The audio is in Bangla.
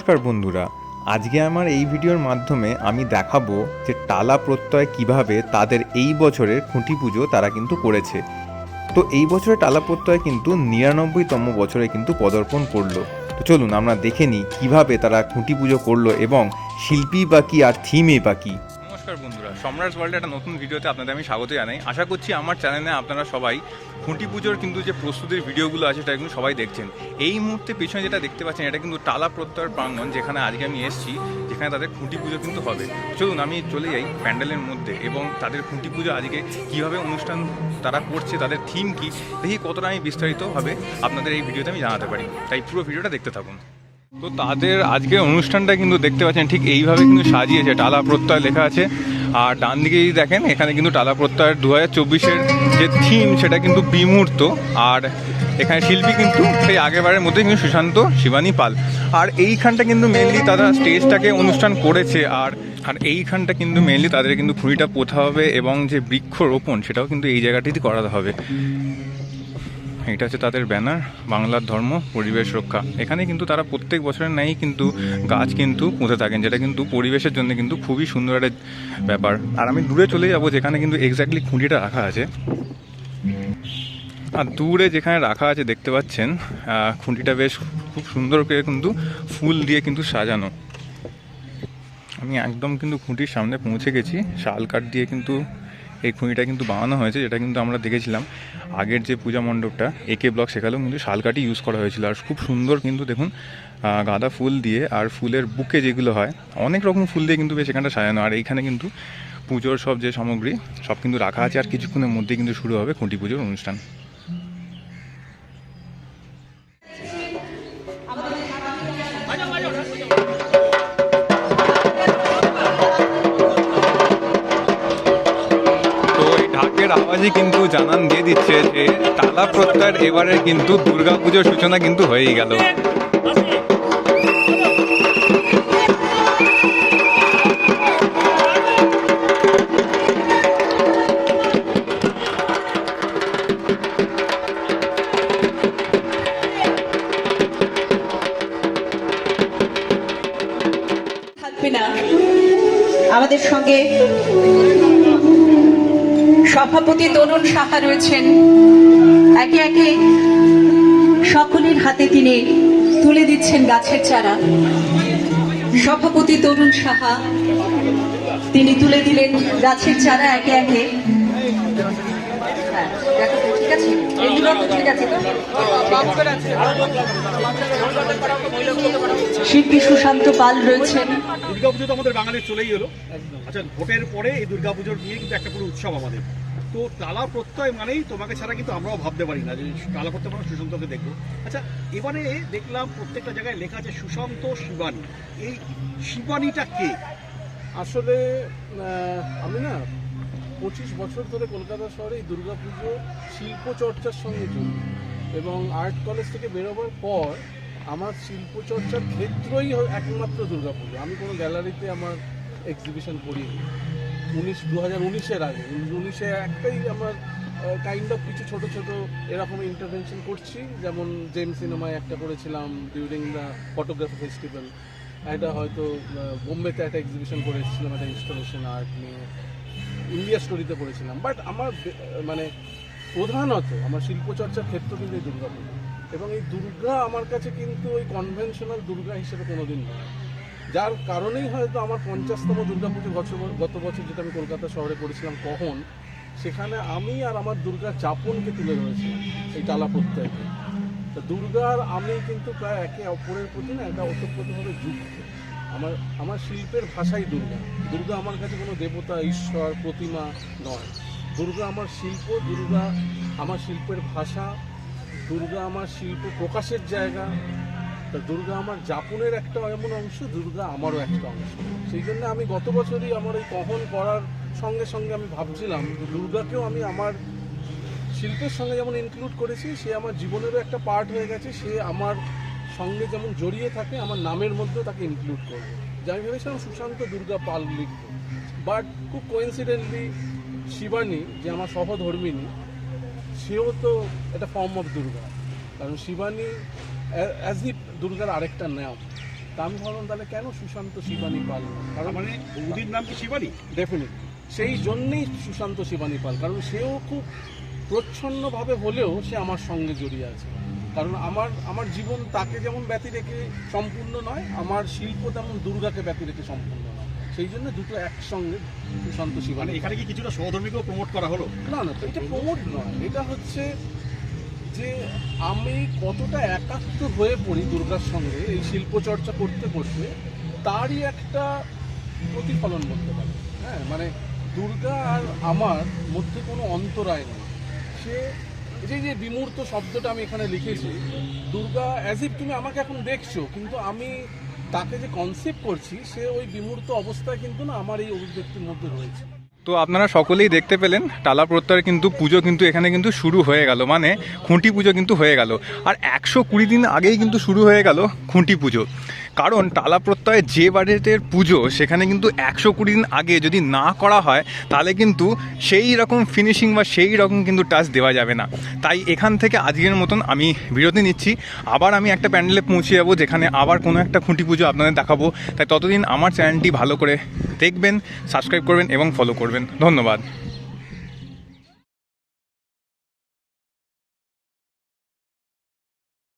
নমস্কার বন্ধুরা, আজকে আমার এই ভিডিওর মাধ্যমে আমি দেখাবো যে টালা প্রত্যয় কিভাবে তাদের এই বছরের খুঁটি পুজো তারা কিন্তু করেছে। তো এই বছরে টালা প্রত্যয় কিন্তু 99তম বছরে কিন্তু পদার্পণ করলো। তো চলুন আমরা দেখে নিই কীভাবে তারা খুঁটি পুজো করলো এবং শিল্পী বা কী আর থিমে বা কী। নমস্কার বন্ধুরা, সম্রাটস ওয়ার্ল্ডে একটা নতুন ভিডিওতে আপনাদের আমি স্বাগত জানাই। আশা করছি আমার চ্যানেলে আপনারা সবাই খুঁটি পুজোর কিন্তু যে প্রস্তুতির ভিডিওগুলো আছে সেটা কিন্তু সবাই দেখছেন। এই মুহূর্তে পেছনে যেটা দেখতে পাচ্ছেন এটা কিন্তু টালা প্রত্যয়ের প্রাঙ্গণ, যেখানে আজকে আমি এসেছি, যেখানে তাদের খুঁটি পুজো কিন্তু হবে। চলুন আমি চলে যাই প্যান্ডেলের মধ্যে এবং তাদের খুঁটি পুজো আজকে কীভাবে অনুষ্ঠান তারা করছে, তাদের থিম কী, দেখি কতটা আমি বিস্তারিতভাবে আপনাদের এই ভিডিওতে আমি জানাতে পারি। তাই পুরো ভিডিওটা দেখতে থাকুন। তো তাদের আজকের অনুষ্ঠানটা কিন্তু দেখতে পাচ্ছেন ঠিক এইভাবে কিন্তু সাজিয়েছে, টালা প্রত্যয় লেখা আছে। আর ডান দিকে যদি দেখেন এখানে কিন্তু টালা প্রত্যয়ের 2024-এর যে থিম সেটা কিন্তু বিমূর্ত। আর এখানে শিল্পী কিন্তু সেই আগেরবারের মধ্যে কিন্তু সুশান্ত শিবানী পাল। আর এইখানটা কিন্তু মেনলি তারা স্টেজটাকে অনুষ্ঠান করেছে। আর এইখানটা কিন্তু মেনলি তাদের কিন্তু খুঁড়িটা পোঁতা হবে এবং যে বৃক্ষরোপণ সেটাও কিন্তু এই জায়গাটিতে করাতে হবে। এটা হচ্ছে তাদের ব্যানার, বাংলার ধর্ম পরিবেশ রক্ষা। এখানে কিন্তু তারা প্রত্যেক বছরের ন্যায় কিন্তু গাছ কিন্তু পুঁতে থাকেন, যেটা কিন্তু পরিবেশের জন্য কিন্তু খুবই সুন্দর একটা ব্যাপার। আর আমি দূরে চলে যাব যেখানে কিন্তু এক্স্যাক্টলি খুঁটিটা রাখা আছে। আর দূরে যেখানে রাখা আছে দেখতে পাচ্ছেন খুঁটিটা বেশ খুব সুন্দর করে কিন্তু ফুল দিয়ে কিন্তু সাজানো। আমি একদম কিন্তু খুঁটির সামনে পৌঁছে গেছি। শাল কাঠ দিয়ে কিন্তু এই খুঁটিটা কিন্তু বানানো হয়েছে, যেটা কিন্তু আমরা দেখেছিলাম আগের যে পূজা মণ্ডপটা একে ব্লক, সেখানেও কিন্তু শাল কাঠই ইউজ করা হয়েছিল। আর খুব সুন্দর কিন্তু দেখুন গাঁদা ফুল দিয়ে আর ফুলের বুকে যেগুলো হয় অনেক রকম ফুল দিয়ে কিন্তু বেশ এখানটা সাজানো। আর এইখানে কিন্তু পুজোর সব যে সামগ্রী সব কিন্তু রাখা আছে। আর কিছুক্ষণের মধ্যে কিন্তু শুরু হবে খুঁটি পুজোর অনুষ্ঠান। আওয়াজই কিন্তু জানান দিয়ে দিচ্ছে যে টালা প্রত্যয়ের এবারে কিন্তু দুর্গা পুজোর সূচনা কিন্তু হয়েই গেল। থাকবে না আমাদের সঙ্গে সভাপতি তরুণ সাহা রয়েছেন। একে একে সকলের হাতে তিনি তুলে দিচ্ছেন গাছের চারা। সভাপতি তরুণ সাহা তিনি তুলে দিলেন গাছের চারা একে একে। ঠিক আছে, এগুলো তো ঠিক আছে। শিল্পী সুশান্ত পাল রয়েছেন। দুর্গাপুজো তো আমাদের বাঙালির চলেই এলো। আচ্ছা, ভোটের পরে এই দুর্গাপুজোর নিয়ে কিন্তু একটা পুরো উৎসব আমাদের। তো টালা প্রত্যয় মানেই তোমাকে ছাড়া কিন্তু আমরাও ভাবতে পারি না যে টালা প্রত্যয় মানে সুশান্তকে দেখবো। আচ্ছা, এবারে দেখলাম প্রত্যেকটা জায়গায় লেখা আছে সুশান্ত শিবানী। এই শিবানীটা কে? আসলে আমি না 25 বছর ধরে কলকাতা শহরে এই দুর্গাপুজো শিল্পচর্চার সঙ্গে যুক্ত। এবং আর্ট কলেজ থেকে বেরোবার পর আমার শিল্পচর্চার ক্ষেত্রই একমাত্র দুর্গাপুজো। আমি কোনো গ্যালারিতে আমার এক্সিবিশন করিনি 2019-এর আগে। 2019-এ একটাই আমার কাইন্ড অফ কিছু ছোট ছোট এরকম ইন্টারভেনশন করছি, যেমন জেম সিনেমায় একটা করেছিলাম ডিউরিং দ্য ফটোগ্রাফি ফেস্টিভ্যাল। একটা হয়তো বোম্বেতে একটা এক্সিবিশন করে এসেছিলাম একটা ইনস্টলেশন আর্ট নিয়ে, ইন্ডিয়া স্টোরিতে করেছিলাম। বাট আমার মানে প্রধানত আমার শিল্পচর্চার ক্ষেত্র কিন্তু এই দুর্গাপুজো। এবং এই দুর্গা আমার কাছে কিন্তু ওই কনভেনশনাল দুর্গা হিসেবে কোনোদিন নয়, যার কারণেই হয়তো আমার 50তম দুর্গাপুজো গত বছর, যেটা আমি কলকাতা শহরে করেছিলাম কখন, সেখানে আমি আর আমার দুর্গার যাপনকে তুলে ধরেছিলাম এই টালা প্রত্যয়কে। তা দুর্গার আমি কিন্তু প্রায় একে অপরের প্রতি না একটা ওতপ্রোতভাবে যুক্ত। আমার শিল্পের ভাষাই দুর্গা। দুর্গা আমার কাছে কোনো দেবতা, ঈশ্বর, প্রতিমা নয়। দুর্গা আমার শিল্প, দুর্গা আমার শিল্পের ভাষা, দুর্গা আমার শিল্প প্রকাশের জায়গা। তা দুর্গা আমার যাপনের একটা এমন অংশ, দুর্গা আমারও একটা অংশ। সেই জন্য আমি গত বছরই আমার এই কহন করার সঙ্গে সঙ্গে আমি ভাবছিলাম দুর্গাকেও আমি আমার শিল্পের সঙ্গে যেমন ইনক্লুড করেছি, সে আমার জীবনেরও একটা পার্ট হয়ে গেছে। সে আমার সঙ্গে যেমন জড়িয়ে থাকে, আমার নামের মধ্যেও তাকে ইনক্লুড করবো। যে আমি ভেবেছিলাম সুশান্ত দুর্গা পাল লিখব, বাট খুব কোইন্সিডেন্টলি শিবানী, যে আমার সহধর্মিনী, সেও তো একটা ফর্ম অফ দুর্গা। কারণ শিবানী অ্যাজ ইফ দুর্গার আরেকটা নাম। তা আমি ভাবলাম তাহলে কেন সুশান্ত শিবানী পাল না? কারণ মানে বৌদির নাম কি শিবানী? ডেফিনেটলি সেই জন্যেই সুশান্ত শিবানী পাল, কারণ সেও খুব প্রচ্ছন্নভাবে হলেও সে আমার সঙ্গে জড়িয়ে আছে। কারণ আমার জীবন তাকে যেমন ব্যতি রেখে সম্পূর্ণ নয়, আমার শিল্প তেমন দুর্গাকে ব্যতি রেখে সম্পূর্ণ নয়। সেই জন্য দুটো একসঙ্গে সুশান্ত মানে শিবানী। এখানে কি কিছুটা সহধর্মীকেও প্রমোট করা হলো? না না, এটা প্রমোট নয়, এটা হচ্ছে যে আমি কতটা একাত্ম হয়ে পড়ি দুর্গার সঙ্গে এই শিল্প চর্চা করতে করতে, তারই একটা প্রতিফলন বলতে পারে। হ্যাঁ, মানে দুর্গা আর আমার মধ্যে কোনো অন্তরায় নেই। সে এই যে বিমূর্ত শব্দটা আমি এখানে লিখেছি, দুর্গা অ্যাজ ইফ তুমি আমাকে এখন দেখছো, কিন্তু আমি তাকে যে কনসেপ্ট করছি সে ওই বিমূর্ত অবস্থায় কিন্তু না আমার এই অভিব্যক্তির মধ্যে রয়েছে। তো আপনারা সকলেই দেখতে পেলেন টালা প্রত্যয়ের কিন্তু পুজো কিন্তু এখানে কিন্তু শুরু হয়ে গেল, মানে খুঁটি পুজো কিন্তু হয়ে গেল। আর 120 দিন আগেই কিন্তু শুরু হয়ে গেল খুঁটি পুজো। কারণ টালা প্রত্যয়ে যে বাড়িতের পুজো সেখানে কিন্তু 120 দিন আগে যদি না করা হয় তাহলে কিন্তু সেই রকম ফিনিশিং বা সেই রকম কিন্তু টাচ দেওয়া যাবে না। তাই এখান থেকে আজকের মতন আমি বিরতি নিচ্ছি। আবার আমি একটা প্যান্ডেলে পৌঁছে যাবো যেখানে আবার কোনো একটা খুঁটি পুজো আপনাদের দেখাবো। তাই ততদিন আমার চ্যানেলটি ভালো করে দেখবেন, সাবস্ক্রাইব করবেন এবং ফলো করবেন। ধন্যবাদ।